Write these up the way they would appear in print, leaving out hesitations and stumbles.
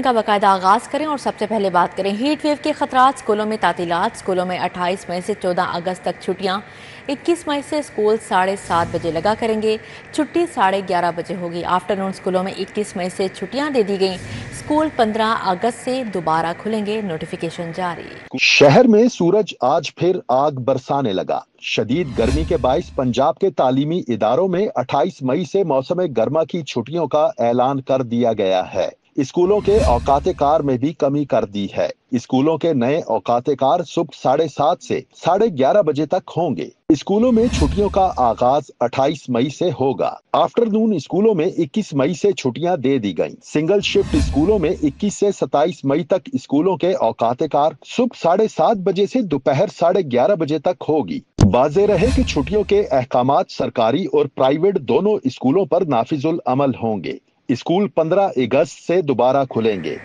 کا باقاعدہ آغاز کریں اور سب سے پہلے بات کریں ہیٹ ویو کے خطرات۔ اسکولوں میں تعطیلات، اسکولوں میں 28 مئی سے 14 اگست تک چھٹیاں۔ 21 مئی سے اسکول 7:30 بجے لگا کریں گے، چھٹی 11:30 بجے ہوگی۔ آفٹر نون اسکولوں میں 21 مئی سے چھٹیاں دے دی گئیں، اسکول 15 اگست سے دوبارہ کھلیں گے، نوٹیفیکیشن جاری۔ شہر میں سورج آج پھر آگ برسانے لگا۔ شدید گرمی کے باعث پنجاب کے تعلیمی اداروں میں 28 مئی سے موسم گرما کی چھٹیوں کا اعلان کر دیا گیا ہے۔ اسکولوں کے اوقات کار میں بھی کمی کر دی ہے۔ اسکولوں کے نئے اوقات کار صبح 7:30 سے 11:30 بجے تک ہوں گے۔ اسکولوں میں چھٹیوں کا آغاز 28 مئی سے ہوگا۔ آفٹر نون اسکولوں میں 21 مئی سے چھٹیاں دے دی گئیں۔ سنگل شفٹ اسکولوں میں 21 سے 27 مئی تک اسکولوں کے اوقات کار صبح 7:30 بجے سے دوپہر 11:30 بجے تک ہوگی۔ واضح رہے کہ چھٹیوں کے احکامات سرکاری اور پرائیویٹ دونوں اسکولوں پر نافذ العمل ہوں گے۔ اسکول 15 اگست سے دوبارہ کھلیں گے۔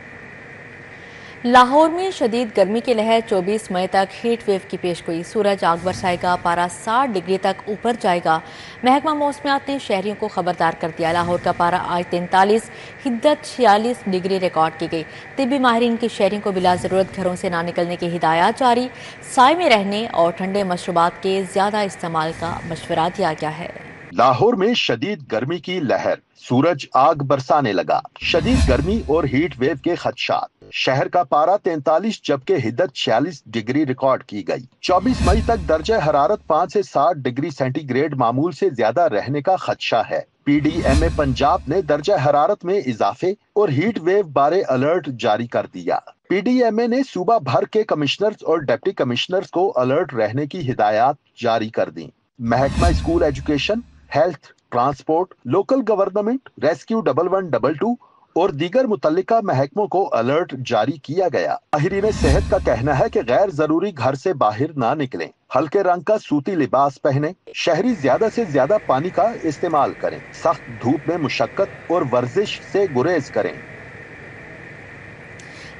لاہور میں شدید گرمی کی لہر 24 مئی تک ہیٹ ویو کی پیش گوئی۔ سورج آگ برسائے گا، پارہ 60 ڈگری تک اوپر جائے گا۔ محکمہ موسمیات نے شہریوں کو خبردار کر دیا۔ لاہور کا پارہ آج 43، حدت 46 ڈگری ریکارڈ کی گئی۔ طبی ماہرین کی شہریوں کو بلا ضرورت گھروں سے نہ نکلنے کی ہدایات جاری۔ سائے میں رہنے اور ٹھنڈے مشروبات کے زیادہ استعمال کا مشورہ دیا گیا ہے۔ لاہور میں شدید گرمی کی لہر، سورج آگ برسانے لگا۔ شدید گرمی اور ہیٹ ویو کے خدشات۔ شہر کا پارہ 43 جبکہ حدت 46 ڈگری ریکارڈ کی گئی۔ 24 مئی تک درجہ حرارت 5 سے 7 ڈگری سینٹی گریڈ معمول سے زیادہ رہنے کا خدشہ ہے۔ پی ڈی ایم اے پنجاب نے درجہ حرارت میں اضافے اور ہیٹ ویو بارے الرٹ جاری کر دیا۔ پی ڈی ایم اے نے صوبہ بھر کے کمشنرز اور ڈپٹی کمشنرز کو الرٹ رہنے کی ہدایات جاری کر دیں۔ محکمہ school education, health, transport, local government, rescue 1122 اور دیگر متعلقہ محکموں کو الرٹ جاری کیا گیا۔ ماہرین صحت کا کہنا ہے کہ غیر ضروری گھر سے باہر نہ نکلیں، ہلکے رنگ کا سوتی لباس پہنیں، شہری زیادہ سے زیادہ پانی کا استعمال کریں، سخت دھوپ میں مشقت اور ورزش سے گریز کریں۔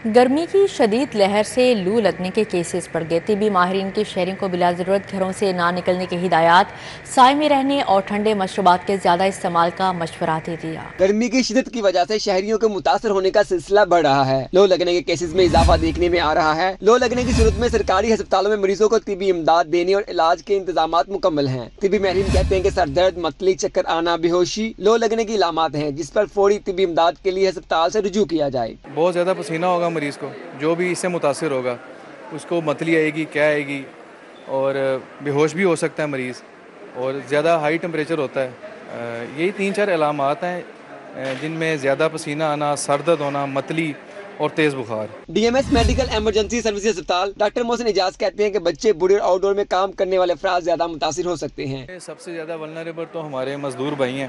گرمی کی شدید لہر سے لو لگنے کے کیسز بڑھ گئے۔ طبی ماہرین کی شہریوں کو بلا ضرورت گھروں سے نہ نکلنے کی ہدایات، سائے میں رہنے اور ٹھنڈے مشروبات کے زیادہ استعمال کا مشورہ دے دیا۔ گرمی کی شدت کی وجہ سے شہریوں کے متاثر ہونے کا سلسلہ بڑھ رہا ہے۔ لو لگنے کے کیسز میں اضافہ دیکھنے میں آ رہا ہے۔ لو لگنے کی صورت میں سرکاری ہسپتالوں میں مریضوں کو طبی امداد دینے اور علاج کے انتظامات مکمل ہیں۔ طبی ماہرین کہتے ہیں کہ سر درد، متلی، چکر آنا، بے ہوشی لو لگنے کی علامات ہیں، جس پر فوری طبی امداد کے لیے ہسپتال سے رجوع کیا جائے۔ بہت زیادہ پسینہ ہوگا مریض کو، جو بھی اس سے متاثر ہوگا اس کو متلی آئے گی، کیا آئے گی، اور بے ہوش بھی ہو سکتا ہے مریض، اور زیادہ ہائی ٹمپریچر ہوتا ہے۔ یہی 3-4 علامات ہیں جن میں زیادہ پسینہ آنا، سر درد ہونا، متلی اور تیز بخار۔ D M S medical emergency services ہسپتال ڈاکٹر محسن اعجاز کہتے ہیں کہ بچے، بوڑھے اور آؤٹ ڈور میں کام کرنے والے افراد زیادہ متاثر ہو سکتے ہیں۔ سب سے زیادہ ولنریبل تو ہمارے مزدور بھائی ہیں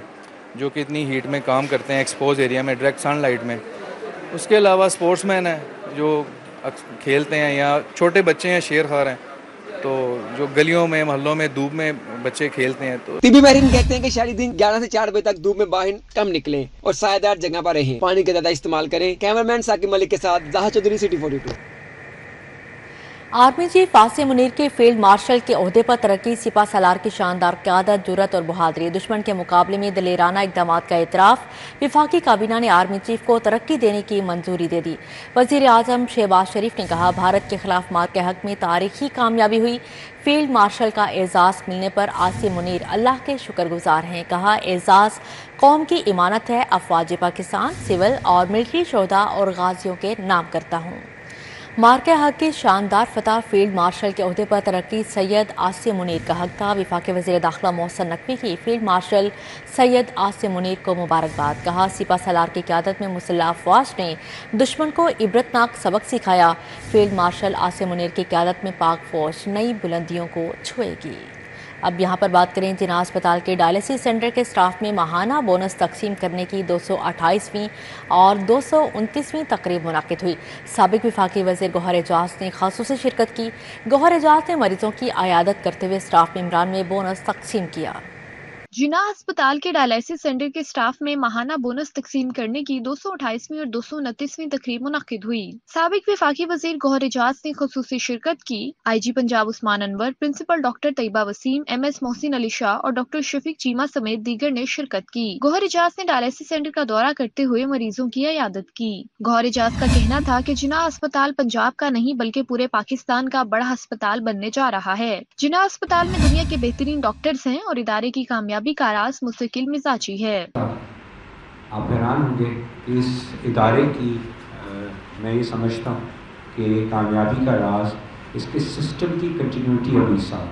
جو کہ اتنی ہیٹ میں کام کرتے ہیں، ایکسپوز ایریا میں، ڈائریکٹ سن لائٹ میں۔ اس کے علاوہ اسپورٹس مین ہیں جو کھیلتے ہیں، یا چھوٹے بچے ہیں، شیر خوار ہیں، تو جو گلیوں میں، محلوں میں، دھوپ میں بچے کھیلتے ہیں۔ تو طبی ماہرین کہتے ہیں کہ شہری دن 11 سے 4 بجے تک دھوپ میں باہر کم نکلیں اور سایہ دار جگہ پر رہیں، پانی کا زیادہ استعمال کریں۔ کیمرمین ثاقب ملک کے ساتھ Zahir Chaudhry, city 42۔ Army chief Asim Munir کے فیلڈ مارشل کے عہدے پر ترقی، سپہ سالار کی شاندار قیادت، جرأت اور بہادری، دشمن کے مقابلے میں دلیرانہ اقدامات کا اعتراف۔ وفاقی کابینہ نے آرمی چیف کو ترقی دینے کی منظوری دے دی۔ وزیر اعظم شہباز شریف نے کہا، بھارت کے خلاف مار کے حق میں تاریخی کامیابی ہوئی۔ فیلڈ مارشل کا اعزاز ملنے پر عاصم منیر اللہ کے شکر گزار ہیں۔ کہا، اعزاز قوم کی امانت ہے، افواج پاکستان، سول اور ملٹری شہداء اور غازیوں کے نام کرتا ہوں۔ مارکہ حق کی شاندار فتح، فیلڈ مارشل کے عہدے پر ترقی سید عاصم منیر کا حق تھا۔ وفاقی وزیر داخلہ محسن نقوی کی فیلڈ مارشل سید عاصم منیر کو مبارکباد۔ کہا، سپہ سالار کی قیادت میں مسلح افواج نے دشمن کو عبرتناک سبق سکھایا۔ فیلڈ مارشل عاصم منیر کی قیادت میں پاک فوج نئی بلندیوں کو چھوئے گی۔ اب یہاں پر بات کریں جناح اسپتال کے ڈائلیسس سینٹر کے سٹاف میں ماہانہ بونس تقسیم کرنے کی 228ویں اور 229ویں تقریب منعقد ہوئی۔ سابق وفاقی وزیر گوہر اعجاز نے خصوصی شرکت کی۔ گوہر اعجاز نے مریضوں کی عیادت کرتے ہوئے سٹاف ممبران میں بونس تقسیم کیا۔ जिन्ना अस्पताल के डायलिसिस सेंटर के स्टाफ में माहाना बोनस तकसीम करने की 228वीं और 229वीं तकरीब मुनक्किद हुई। साबिक वफाकी वजीर गौहर एजाज ने खुसूसी शिरकत की। IG Punjab Usman Anwar, principal doctor Tayyaba Waseem, MS Mohsin Ali Shah और डॉक्टर शफीक चीमा समेत दीगर ने शिरकत की। गौहर एजाज ने डायलिसिस सेंटर का दौरा करते हुए मरीजों की इयादत की। गौहर एजाज का कहना था कि जिन्ना अस्पताल पंजाब का नहीं बल्कि पूरे पाकिस्तान का बड़ा अस्पताल बनने जा रहा है। जिन्ना अस्पताल में दुनिया के बेहतरीन डॉक्टर्स हैं और इदारे की कामयाबी का राज मुस्तकिल मिजाजी है। आप हैरान होंगे कि इस इदारे की मैं ये समझता हूँ कि कामयाबी का राज इसके सिस्टम की कंटिन्यूटी है 20 साल,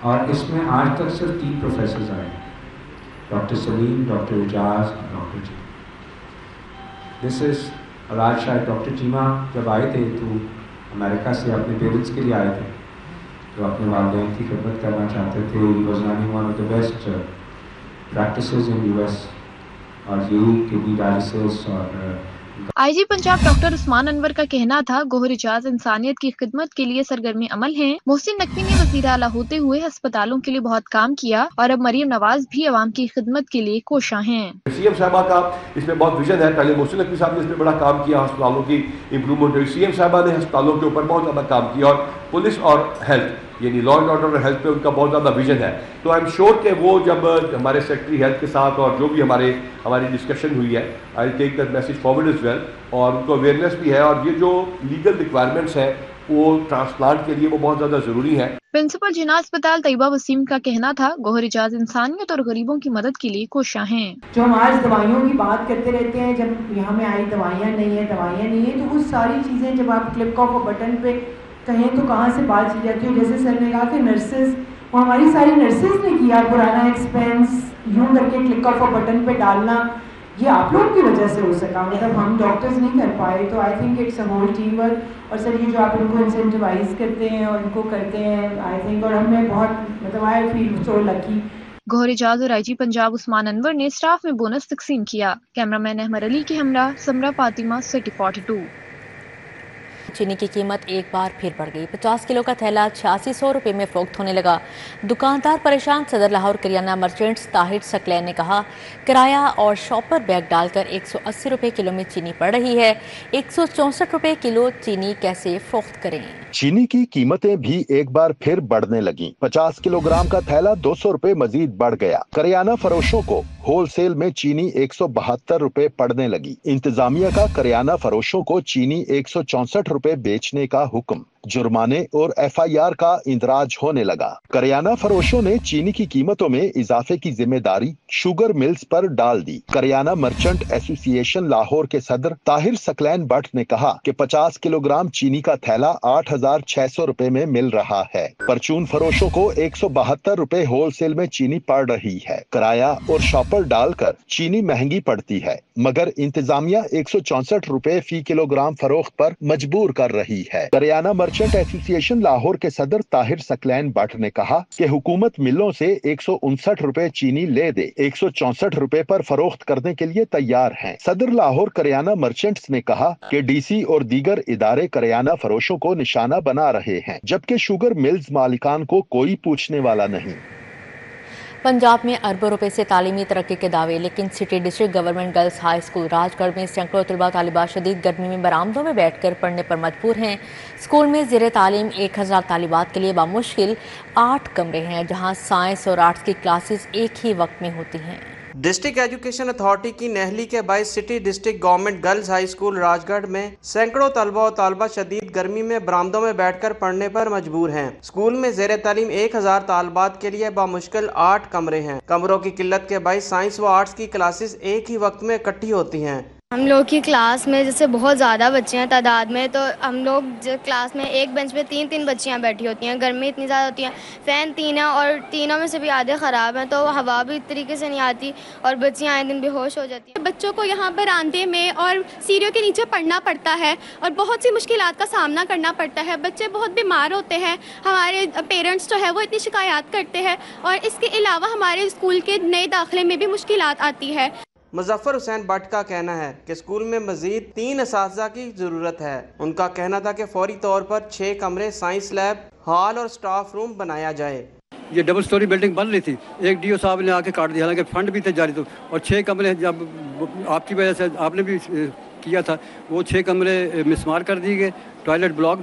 और इसमें आज तक सिर्फ 3 प्रोफेसर आए, डॉक्टर सलीम, डॉक्टर एजाज और डॉक्टर चीमा। दिस इज़, और आज शायद डॉक्टर चीमा जब आए थे तो अमेरिका से अपने पेरेंट्स के लिए आए थे, तो अपने वालिदैन की खिदमत करना चाहते थे। He was running one of the best practices in US, और यही किडनी डायलिसिस और IG पंजाब डॉक्टर उस्मान अनवर का कहना था गौहर एजाज इंसानियत की खिदमत के लिए सरगर्म अमल हैं। मोहसिन नकवी ने वज़ीर आला होते हुए अस्पतालों के लिए बहुत काम किया और अब मरियम नवाज भी अवाम की खिदमत के लिए कोशां हैं। CM साहबा का इसमें बहुत विजन है। पहले मोहसिन नकवी साहब ने इसमें बड़ा काम किया, अस्पतालों की इम्प्रूवमेंट हुई। CM साहबा ने अस्पतालों के ऊपर बहुत ज़्यादा काम किया, और पुलिस और हेल्थ यानी लॉ एंड ऑर्डर और हेल्थ पे उनका बहुत ज़्यादा विजन है। तो आई एम श्योर कि वो जब हमारे सेक्रेटरी हेल्थ के साथ और जो भी हमारी डिस्कशन हुई है, I take that message forward as well, और उनको अवेयरनेस भी है, और ये जो लीगल रिक्वायरमेंट्स हैं वो ट्रांसप्लांट के लिए वो बहुत ज़्यादा ज़रूरी है। प्रिंसिपल जिन्ना अस्पताल तैयबा वसीम का कहना था गौहर एजाज इंसानियत और गरीबों की मदद के लिए कोशां हैं। जो हम आज दवाइयों की बात करते रहते हैं, जब यहाँ में आई दवाइयाँ नहीं है, तो वो सारी चीज़ें जब आप क्लिक ऑफ बटन पे कहें तो कहाँ से बात की जाती है। जैसे सर ने कहा कि नर्सेज, वो हमारी सारी नर्सेज ने किया, पुराना एक्सपेंस यूँ करके क्लिक ऑफ बटन पे डालना, ये आप लोगों की वजह से हो सका, मतलब हम डॉक्टर्स नहीं कर पाए। तो I think it's a whole team work, और सर ये जो आप इनको इंसेंटिवाइज करते हैं और इनको करते हैं, आई थिंक, और हमें बहुत मतलब I feel so lucky. Gohar Ejaz और IG पंजाब उस्मान अनवर ने स्टाफ में बोनस तकसीम किया। कैमरामैन अहमद अली के हमरा समरा फातिमा, सिटी 42। चीनी की कीमत एक बार फिर बढ़ गई। 50 किलो का थैला 8600 रुपये में फरोख्त होने लगा। दुकानदार परेशान। सदर लाहौर करियाना मर्चेंट्स ताहिर सकलैन ने कहा, किराया और शॉपर बैग डालकर 180 रुपये किलो में चीनी पड़ रही है। 164 रुपये किलो चीनी कैसे फरोख्त करें? चीनी की कीमतें भी एक बार फिर बढ़ने लगी। 50 किलोग्राम का थैला 200 रुपए मजीद बढ़ गया। करियाना फरोशों को होलसेल में चीनी 172 रुपए पड़ने लगी। इंतजामिया का करियाना फरोशों को चीनी 164 रुपए बेचने का हुक्म। जुर्माने और FIR का इंदराज होने लगा। करियाना फरोशों ने चीनी की कीमतों में इजाफे की जिम्मेदारी शुगर मिल्स पर डाल दी। करियाना मर्चेंट एसोसिएशन लाहौर के सदर ताहिर सकलैन बट ने कहा कि 50 किलोग्राम चीनी का थैला 8600 रुपए में मिल रहा है। परचून फरोशों को 172 रुपए होलसेल में चीनी पड़ रही है। किराया और शॉपर डालकर चीनी महंगी पड़ती है, मगर इंतजामिया 164 रुपए फी किलोग्राम फरोख्त पर मजबूर कर रही है। करियाना मर्चेंट एसोसिएशन लाहौर के सदर ताहिर सकलैन बट ने कहा कि हुकूमत मिलों से 159 रुपए चीनी ले दे, 164 रुपए पर फरोख्त करने के लिए तैयार हैं। सदर लाहौर करियाना मर्चेंट्स ने कहा कि DC और दीगर इदारे करियाना फरोशों को निशाना बना रहे हैं, जबकि शुगर मिल्स मालिकान को कोई पूछने वाला नहीं। पंजाब में अरबों रुपए से तालीमी तरक्की के दावे, लेकिन city district government girls high school Rajgarh में सैकड़ों तलबा तालिबात शदीद गर्मी में बरामदों में बैठकर पढ़ने पर मजबूर हैं। स्कूल में ज़ेर तालीम 1000 तालिबात के लिए बामुश्किल 8 कमरे हैं, जहां साइंस और आर्ट्स की क्लासेस एक ही वक्त में होती हैं। डिस्ट्रिक्ट एजुकेशन अथॉरिटी की नहली के बायस city district government girls high school Rajgarh में सैकड़ों तलबा और तालबा शदीद गर्मी में बरामदों में बैठकर पढ़ने पर मजबूर हैं। स्कूल में ज़ेर तालीम 1000 तालबात के लिए बामुश्किल 8 कमरे हैं। कमरों की किल्लत के बायस साइंस व आर्ट्स की क्लासेस एक ही वक्त में इकट्ठी होती हैं। हम लोग की क्लास में जैसे बहुत ज़्यादा बच्चे हैं तादाद में, तो हम लोग क्लास में एक बेंच पे 3-3 बच्चियां बैठी होती हैं। गर्मी इतनी ज़्यादा होती है, फ़ैन 3 है और तीनों में से भी आधे ख़राब हैं, तो हवा भी तरीके से नहीं आती और बच्चियां आए दिन बेहोश हो जाती हैं। बच्चों को यहाँ पर आंधे में और सीढ़ियों के नीचे पढ़ना पड़ता है और बहुत सी मुश्किलात का सामना करना पड़ता है। बच्चे बहुत बीमार होते हैं, हमारे पेरेंट्स जो है वो इतनी शिकायत करते हैं और इसके अलावा हमारे स्कूल के नए दाखिले में भी मुश्किलात आती है। मुजफ्फर हुसैन भट्ट का कहना है कि स्कूल में मजीद 3 असातिज़ा की ज़रूरत है। उनका कहना था कि फौरी तौर पर 6 कमरे, साइंस लैब, हॉल और स्टाफ रूम बनाया जाए। ये डबल स्टोरी बिल्डिंग बन रही थी, एक डीओ साहब ने आके काट दिया, हालांकि फंड भी थे जारी, तो और 6 कमरे जब आपकी वजह से आपने भी किया था, वो 6 कमरे मिसमार कर दिए गए, टॉयलेट ब्लॉक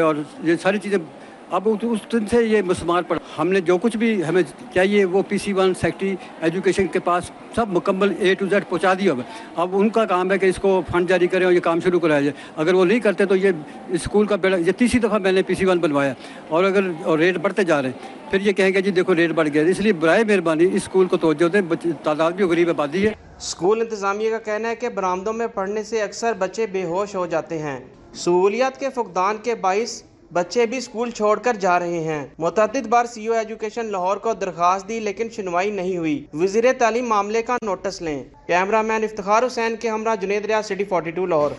और ये सारी चीज़ें। अब उस दिन से ये मिसमार पड़ा। हमने जो कुछ भी हमें चाहिए वो PC1 सेक्रेटरी एजुकेशन के पास सब मुकम्मल A to Z पहुँचा दिया हुआ। अब उनका काम है कि इसको फंड जारी करें और ये काम शुरू कराया जाए। अगर वो नहीं करते तो ये स्कूल का बेड़ा, ये तीसरी दफ़ा मैंने PC1 बनवाया और अगर और रेट बढ़ते जा रहे हैं, फिर ये कहेंगे जी देखो रेट बढ़ गया। इसलिए बराए मेहरबानी इस स्कूल को तवज्जो दें, तादाद भी गरीब आबादी है। स्कूल इंतजामिया का कहना है कि बरामदों में पढ़ने से अक्सर बच्चे बेहोश हो जाते हैं। सहूलियात के फुकदान के बाइस बच्चे भी स्कूल छोड़कर जा रहे हैं। मुतअद्दिद बार CEO एजुकेशन लाहौर को दरख्वास्त दी लेकिन सुनवाई नहीं हुई। वज़ीर तालीम मामले का नोटिस लें। कैमरामैन इफ्तिखार हुसैन के हमरा जुनेद रियाज, सिटी 42 लाहौर।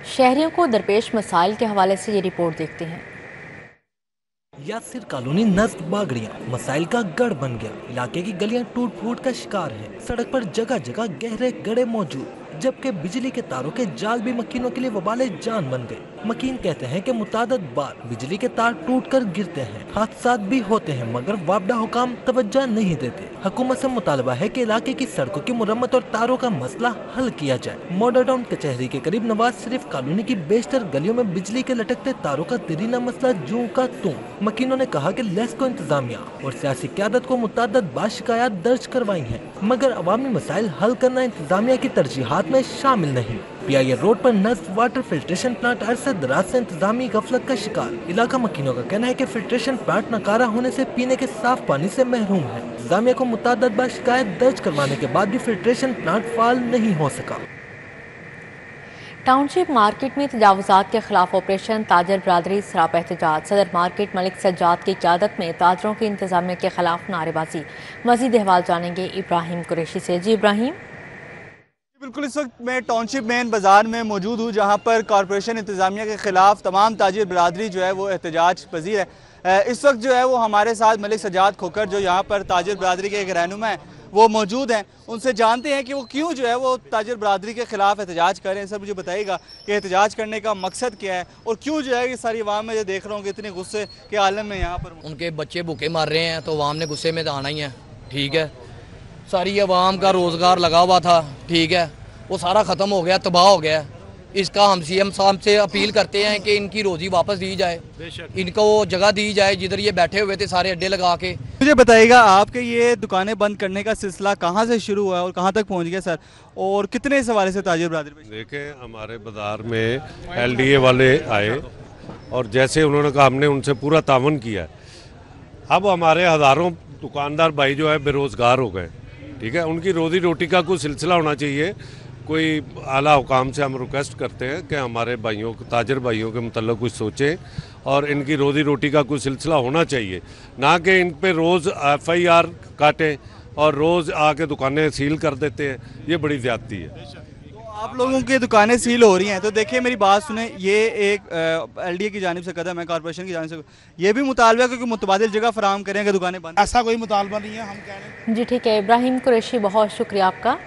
शहरियों को दरपेश मसाइल के हवाले से ये रिपोर्ट देखते हैं। यासिर कॉलोनी नज्म बागड़ियाँ मसाइल का गढ़ बन गया। इलाके की गलियां टूट फूट का शिकार हैं। सड़क पर जगह जगह गहरे गड्ढे मौजूद, जबकि बिजली के तारों के जाल भी मकीनों के लिए वबाले जान बन गए। मकीन कहते हैं कि मुतादद बार बिजली के तार टूटकर गिरते हैं, हादसात भी होते हैं, मगर वापडा हुकाम तवज्जो नहीं देते। हुकूमत से मुतालबा है कि इलाके की सड़कों की मुरम्मत और तारों का मसला हल किया जाए। मॉडल टाउन कचहरी के करीब नवाज शरीफ कॉलोनी की बेशतर गलियों में बिजली के लटकते तारों का दरीना मसला जूं का तूं। मकीनों ने कहा कि लेस्को इंतजामिया और सियासी क़यादत को मुतादद बार शिकायत दर्ज करवाई हैं, मगर अवामी मसाइल हल करना इंतजामिया की तरजीहात में शामिल नहीं। PIA रोड पर नस्ब वाटर फिल्ट्रेशन प्लांट अरसे दराज से इंतजामी गफलत का शिकार। इलाका मकीनों का कहना है कि फिल्ट्रेशन प्लांट नकारा होने से पीने के साफ पानी से महरूम है। इंतजामिया को मुतादद बार शिकायत दर्ज करवाने के बाद भी फिल्ट्रेशन प्लांट फाल नहीं हो सका। टाउनशिप मार्केट में तजावुजात के खिलाफ ऑपरेशन, ताजर बरादरी सराप एहतजाज। सदर मार्केट मलिक सज्जाद की क़यादत में ताजरों की इंतजामिया के खिलाफ नारेबाजी। मज़ीद अहवाल जानेंगे इब्राहिम कुरैशी से। जी इब्राहिम। बिल्कुल, इस वक्त मैं टाउनशिप मेन बाज़ार में मौजूद हूँ, जहाँ पर कॉरपोरेशन इंतज़ामिया के ख़िलाफ़ तमाम ताजिर बरादरी जो है वो एहतजाज पजीर है। इस वक्त जो है वो हमारे साथ मलिक सज्जाद खोकर जो यहाँ पर ताजिर बरादरी के एक रहनुमा हैं वो मौजूद हैं। उनसे जानते हैं कि वो क्यों जो है वो ताजिर बरादरी के ख़िलाफ़ एहतजाज कर रहे हैं। सर मुझे बताइएगा कि एहतजाज करने का मकसद क्या है और क्यों जो है कि सारी अवाम में जो देख रहा हूँ कि इतने गुस्से के आलम में यहाँ पर उनके बच्चे भूखे मर रहे हैं, तो अवाम ने गुस्से में तो आना ही है। ठीक है, सारी अवाम का रोज़गार लगा हुआ था, ठीक है, वो सारा ख़त्म हो गया, तबाह हो गया। इसका हम CM साहब से अपील करते हैं कि इनकी रोज़ी वापस दी जाए, इनको वो जगह दी जाए जिधर ये बैठे हुए थे सारे अड्डे लगा के। मुझे बताइएगा आपके ये दुकानें बंद करने का सिलसिला कहाँ से शुरू हुआ और कहाँ तक पहुँच गया सर, और कितने इस हवाले से ताजिर बरादरी? देखें, हमारे बाज़ार में LDA वाले आए और जैसे उन्होंने कहा हमने उनसे पूरा तावन किया। अब हमारे हज़ारों दुकानदार भाई जो है बेरोज़गार हो गए, ठीक है, उनकी रोज़ी रोटी का कोई सिलसिला होना चाहिए। कोई आला हुकाम से हम रिक्वेस्ट करते हैं कि हमारे भाइयों को, ताजर भाइयों के मतलब कुछ सोचें और इनकी रोज़ी रोटी का कोई सिलसिला होना चाहिए, ना कि इन पे रोज़ FIR काटें और रोज़ आके दुकानें सील कर देते हैं। ये बड़ी ज़्यादती है। तो आप लोगों की दुकानें सील हो रही हैं, तो देखिए मेरी बात सुने, ये एक LDA की जानिब से कदम है, कॉर्पोरेशन की जानिब से ये भी मुतालबा है कि मुतबादिल जगह फराहम करें कि दुकानें बंद। ऐसा कोई मुतालबा नहीं है, हम कह रहे हैं। जी ठीक है इब्राहिम कुरैशी, बहुत शुक्रिया आपका।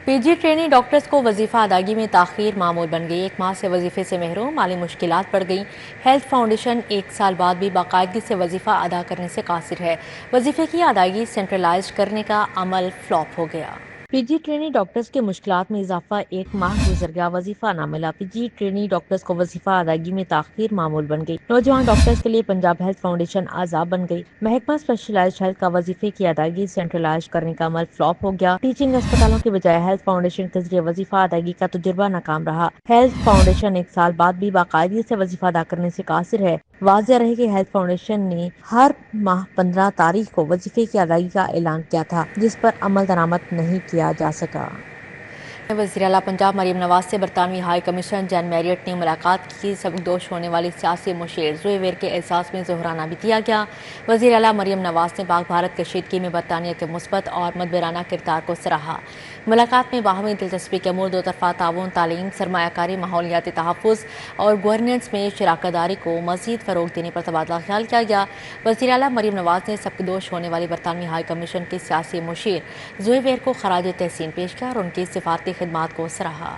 PG ट्रेनी डॉक्टर्स को वजीफ़ा अदायगी में ताख़ीर मामूल बन गई। 1 माह से वजीफ़े से महरूम, माली मुश्किलात बढ़ गई। हेल्थ फाउंडेशन 1 साल बाद भी बाकायदगी से वजीफ़ा अदा करने से कासिर है। वजीफ़े की अदायगी सेंट्रलाइज करने का अमल फ्लॉप हो गया। PG ट्रेनी डॉक्टर्स के मुश्किलात में इजाफा, 1 माह गुजर गया, वजीफा ना मिला। PG ट्रेनी डॉक्टर्स को वजीफा अदायगी में ताख़ीर मामूल बन गई। नौजवान डॉक्टर्स के लिए पंजाब हेल्थ फाउंडेशन आज़ाब बन गई। महकमा स्पेशलाइज्ड हेल्थ का वजीफे की अदायगी सेंट्रलाइज करने का अमल फ्लॉप हो गया। टीचिंग अस्पतालों के बजाय हेल्थ फाउंडेशन के जरिए वजीफा अदायगी का तजुर्बा नाकाम रहा। हेल्थ फाउंडेशन 1 साल बाद भी बाकायदगी से वजीफा अदा करने से कासिर है। वाज़ेह रहे कि हेल्थ फाउंडेशन ने हर माह 15 तारीख को वजीफे की अदायगी का ऐलान किया था, जिस पर अमल दरामद नहीं किया जा सका। वज़ीर आला पंजाब मरीम नवाज से बरतानवी हाई कमिश्नर जैन मैरियट ने मुलाकात की। सबकदोश होने वाली सियासी मुशीर ज़ुवेर के एहसास में ज़ोहराना भी दिया गया। वज़ीर आला मरीम नवाज ने पाक भारत कशीदगी में बरतानिया के मुस्बत और मदबराना किरदार को सराहा। मुलाकात में बाहमी दिलचस्पी के अमूर, दो तरफ़ा ताउन, तालीम, सरमायाकारी, माहौलियाती तहफ़्फ़ुज़ और गवर्नेंस में शराकतदारी को मज़ीद फ़रोग़ देने पर तबादला ख्याल किया गया। वज़ीर आला मरीम नवाज ने सबकदोश होने वाली बरतानवी हाई कमीशन के सियासी मुशीर ज़ुवेर को खराज तहसीन पेश किया और उनकी सिफाती खिदमात को सराहा।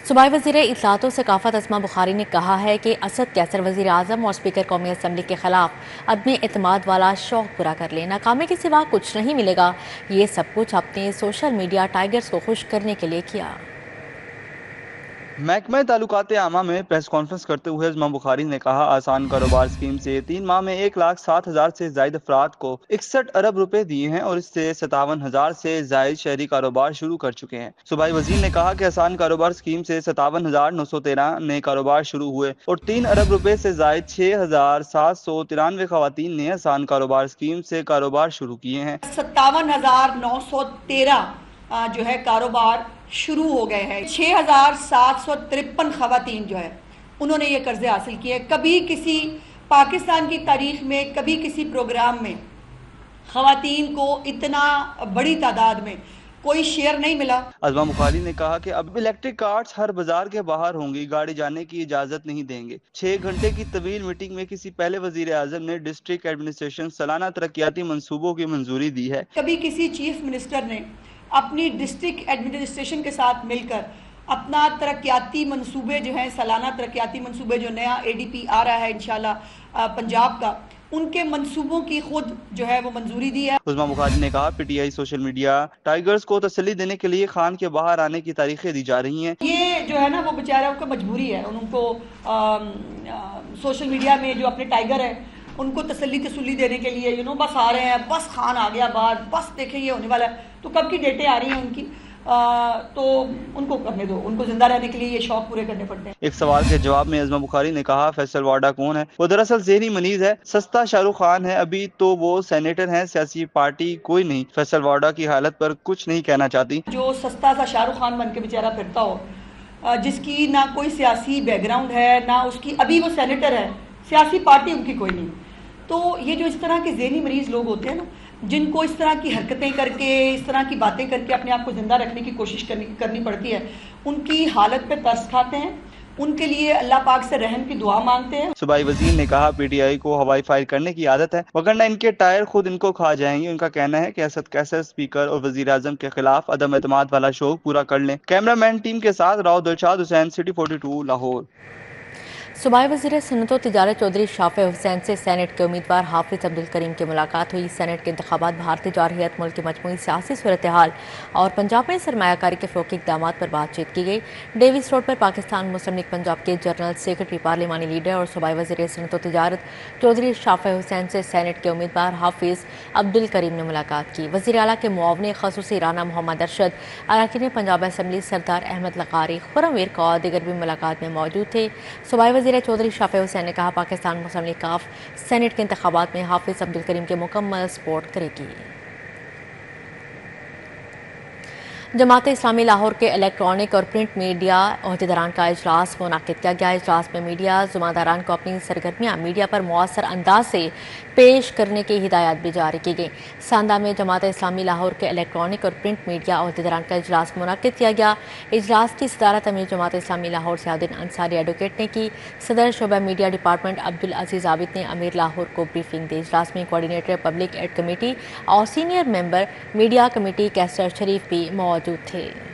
सूबाई वज़ीर इत्तलात और सकाफ़त अस्मा बुखारी ने कहा है कि असद कैसर वज़ीर आज़म और स्पीकर कौमी असम्बली के खिलाफ अदमी एतमाद वाला शौक पूरा कर ले। नाकामी के सिवा कुछ नहीं मिलेगा। ये सब कुछ अपने सोशल मीडिया टाइगर्स को खुश करने के लिए किया। महकमा ताल्लुकात आमा में प्रेस कॉन्फ्रेंस करते हुए अस्मा बुखारी ने कहा, आसान कारोबार स्कीम से 3 माह में 1,07,000 से जायद अफराद को 61 अरब रुपए दिए हैं और इससे 57,000 से जायद शहरी कारोबार शुरू कर चुके हैं। सूबाई वजीर ने कहा कि आसान कारोबार स्कीम से 57,913 नए कारोबार शुरू हुए और 3 अरब रुपए से जायद 6,793 खवातीन ने आसान कारोबार स्कीम से कारोबार शुरू किए हैं। 57,913 जो है कारोबार शुरू हो गए हैं। 6,753 खवातीन जो है उन्होंने ये कर्जे हासिल किए। कभी किसी पाकिस्तान की तारीख में कभी किसी प्रोग्राम में खवातीन को इतना बड़ी तादाद में कोई शेयर नहीं मिला। अस्मा बुखारी ने कहा कि अब इलेक्ट्रिक कार्स हर बाजार के बाहर होंगी, गाड़ी जाने की इजाजत नहीं देंगे। 6 घंटे की तवील मीटिंग में किसी पहले वजीर आजम ने डिस्ट्रिक्ट एडमिनिस्ट्रेशन सालाना तरक्याती मंसूबों की मंजूरी दी है। कभी किसी चीफ मिनिस्टर ने अपनी डिस्ट्रिक्ट एडमिनिस्ट्रेशन के साथ मिलकर अपना तरक्याती मंसूबे जो हैं, सालाना तरक्याती मंसूबे जो नया ADP आ रहा है इंशाल्लाह पंजाब का, उनके मंसूबों की खुद जो है वो मंजूरी दी है। उस्मा बुखारी ने कहा, PTI सोशल मीडिया टाइगर्स को तसल्ली देने के लिए खान के बाहर आने की तारीखें दी जा रही हैं। ये जो है ना वो बेचारा उनका मजबूरी है, उनको सोशल मीडिया में जो अपने टाइगर है उनको तसल्ली देने के लिए बस आ रहे हैं, बस खान आ गया बाहर, बस देखें ये होने वाला है। तो कब की डेटें आ रही हैं उनकी, तो उनको करने दो, उनको जिंदा रहने के लिए ये शौक पूरे करने पड़ते हैं। एक सवाल के जवाब में अस्मा बुखारी ने कहा, फैसल वाडा कौन है? वो दरअसल ज़हनी मरीज है, सस्ता शाहरुख खान है। अभी तो वो सेनेटर हैं, सियासी पार्टी कोई नहीं। फैसल वाडा की हालत पर कुछ नहीं कहना चाहती। जो सस्ता सा शाहरुख खान बन के बेचारा फिरता हो, जिसकी ना कोई सियासी बैकग्राउंड है, ना उसकी, अभी वो सेनेटर है, सियासी पार्टी उनकी कोई नहीं। तो ये जो इस तरह के ज़हनी मरीज लोग होते हैं ना, जिनको इस तरह की हरकतें करके, इस तरह की बातें करके अपने आप को जिंदा रखने की कोशिश करनी पड़ती है, उनकी हालत पे तरस खाते हैं, उनके लिए अल्लाह पाक से रहम की दुआ मांगते हैं। सूबाई वजीर ने कहा, PTI को हवाई फायर करने की आदत है, वरना इनके टायर खुद इनको खा जाएंगे। उनका कहना है कि असद कैसर स्पीकर और वजीर आजम के खिलाफ अदम एतमाद वाला शौक पूरा कर लें। कैमरामैन टीम के साथ राव दिलशाद हुसैन, सिटी 42 लाहौर। सूबाई वज़ीर सनअत व तिजारत चौधरी शाफे हुसैन से सेनेट के उम्मीदवार हाफिज अब्दुल करीम की मुलाकात हुई। सेनेट के इंतखाबात, भारतीय जारहियत, मुल्क की मजमूई सियासी सूरत हाल और पंजाब में सरमायाकारी के फ़रोग़ के इक़दामात पर बातचीत की गई। डेविस रोड पर पाकिस्तान मुस्लिम लीग पंजाब के जनरल सेक्रेटरी, पार्लिमानी लीडर और सूबाई वज़ीर सनअत व तिजारत चौधरी शाफे हुसैन से सेनेट के उम्मीदवार हाफिज अब्दुल करीम ने मुलाकात की। वज़ीर आला के मुआवने ख़ुसूसी राना मोहम्मद अरशद, अरकान पंजाब असम्बली सरदार अहमद लकारी, खुर्रम वीर और दीगर भी मुलाकात में मौजूद थे। सूबाई वज़ीर चौधरी शाफे हुसैन ने कहा, पाकिस्तान मुस्लिम लीग काफ सेनेट के इंतखाबात में हाफिज अब्दुल करीम के मुकम्मल सपोर्ट करेगी। जमात इस्लामी लाहौर के इलेक्ट्रॉनिक और प्रिंट मीडिया अहदेदारान का इजलास मुनाकिद किया गया। इजलास में मीडिया ज़ुम्मेदारान को अपनी सरगर्मियाँ मीडिया पर मुअस्सर अंदाज से पेश करने की हिदायत भी जारी की गई। सांदा में जमात इस्लामी लाहौर के इलेक्ट्रॉनिक और प्रिंट मीडिया अहदेदारान का इजलास मुनाकिद किया गया। इजलास की सदारत अमीर जमात इस्लामी लाहौर सयाउद्दीन अंसारी एडवोकेट ने की। सदर शोबा मीडिया डिपार्टमेंट अब्दुल अजीज़ आबिद ने अमीर लाहौर को ब्रीफिंग दी। इजलास में कोऑर्डिनेटर पब्लिक एड कमेटी और सीनियर मेंबर मीडिया कमेटी कैसर शरीफ भी मौजूद थे।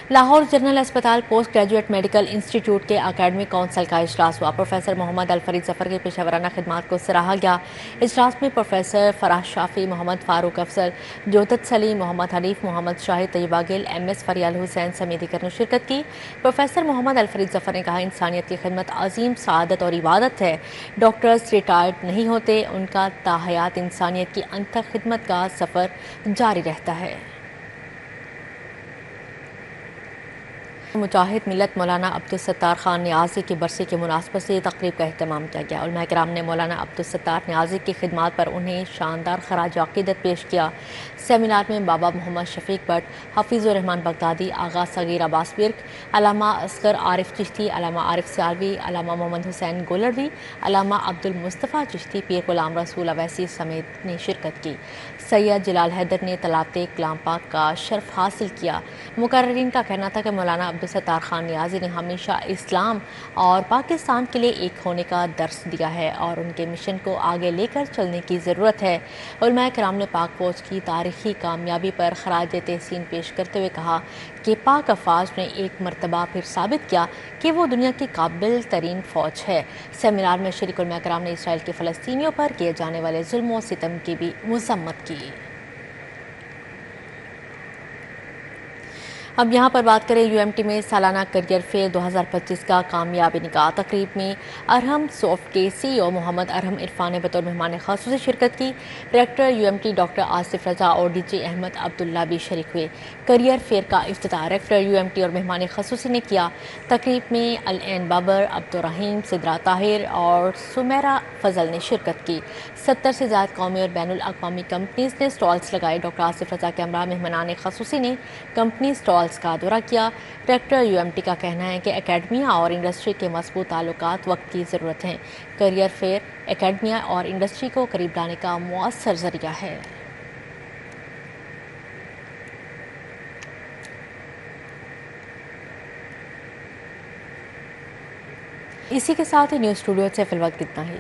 लाहौर जनरल अस्पताल पोस्ट ग्रेजुएट मेडिकल इंस्टीट्यूट के अकेडमिक काउंसिल का इजलास हुआ। प्रोफेसर मोहम्मद अल-फरीद जफर के पेशेवराना खिदमात को सराहा गया। इजलास में प्रोफेसर फराह शाफी, मोहम्मद फारूक अफसर, जोतत सलीम, मोहम्मद हनीफ, मोहम्मद शाहिद, तैयबा गिल, MS फरियाल हुसैन समेत दीगर ने शिरकत की। प्रोफेसर मोहम्मद अल-फरीद जफर ने कहा, इंसानियत की खिदमत अजीम सआदत और इबादत है। डॉक्टर्स रिटायर्ड नहीं होते, उनका ताहयात इंसानियत की अंत तक खिदमत का सफ़र जारी रहता है। मुजाहिद मिलत मौलाना अब्दुल सत्तार खान नियाज़ी की बरसी की मुनासबत से तकरीब का अहतमाम किया गया। उलमा किराम ने मौलाना अब्दुल सत्तार नियाज़ी की खिदमात पर उन्हें शानदार खराज अक़ीदत पेश किया। सेमिनार में बाबा मोहम्मद शफीक भट्ट, हफीज़ुर रहमान बगदादी, आगा सगीर अब्बास बिर्क, अलामा असगर आरिफ चिश्ती, अलामा आरिफ सियालवी, अलामा मोहम्मद हुसैन गोलरवी, अलामा अब्दुल मुस्तफ़ा चिश्ती, पीर गुलाम रसूल अवैसी समेत ने शिरकत की। सैयद जलाल हैदर ने तलाते कलाम पाक का शर्फ हासिल किया। मुकर्रिरीन का कहना था कि मौलाना अब्दुल عبد الستار خان نیازی نے ہمیشہ اسلام اور پاکستان کے لیے ایک ہونے کا درس دیا ہے اور ان کے مشن کو آگے لے کر چلنے کی ضرورت ہے۔ علماء کرام نے پاک فوج کی تاریخی کامیابی پر خراج تحسین پیش کرتے ہوئے کہا کہ پاک افواج نے ایک مرتبہ پھر ثابت کیا کہ وہ دنیا کی قابل ترین فوج ہے۔ سیمینار میں شریک علماء کرام نے اسرائیل کے فلسطینیوں پر کیے جانے والے ظلم و ستم کی بھی مذمت کی۔ اب یہاں پر بات کریں UMT میں سالانہ کریئر فیئر 2025 کا کامیاب انعقاد۔ تقریب میں ارحم سافٹ کے CEO محمد ارحم عرفان نے بطور مہمان خصوصی شرکت کی۔ ڈائریکٹر UMT ڈاکٹر آصف رضا اور DJ احمد عبداللہ بھی شریک ہوئے۔ کریئر فیئر کا افتتاح ڈائریکٹر UMT اور مہمان خصوصی نے کیا۔ تقریب میں العین بابر، عبدالرحیم، سدرا طاہر اور سمیرہ فضل نے شرکت کی۔ 70 سے زائد قومی اور بین الاقوامی کمپنیز نے سٹالز لگائے۔ ڈاکٹر آصف رضا کے ہمراہ مہمان خصوصی نے کمپنی سٹالز کا دورہ کیا۔ ڈائریکٹر UMT کا کہنا ہے کہ اکیڈمیا اور انڈسٹری کے مضبوط تعلقات وقت کی ضرورت ہیں۔ کریئر فیئر اکیڈمیا اور انڈسٹری کو قریب لانے کا مؤثر ذریعہ ہے۔ اسی کے ساتھ نیوز اسٹوڈیو سے فی الوقت اتنا ہی۔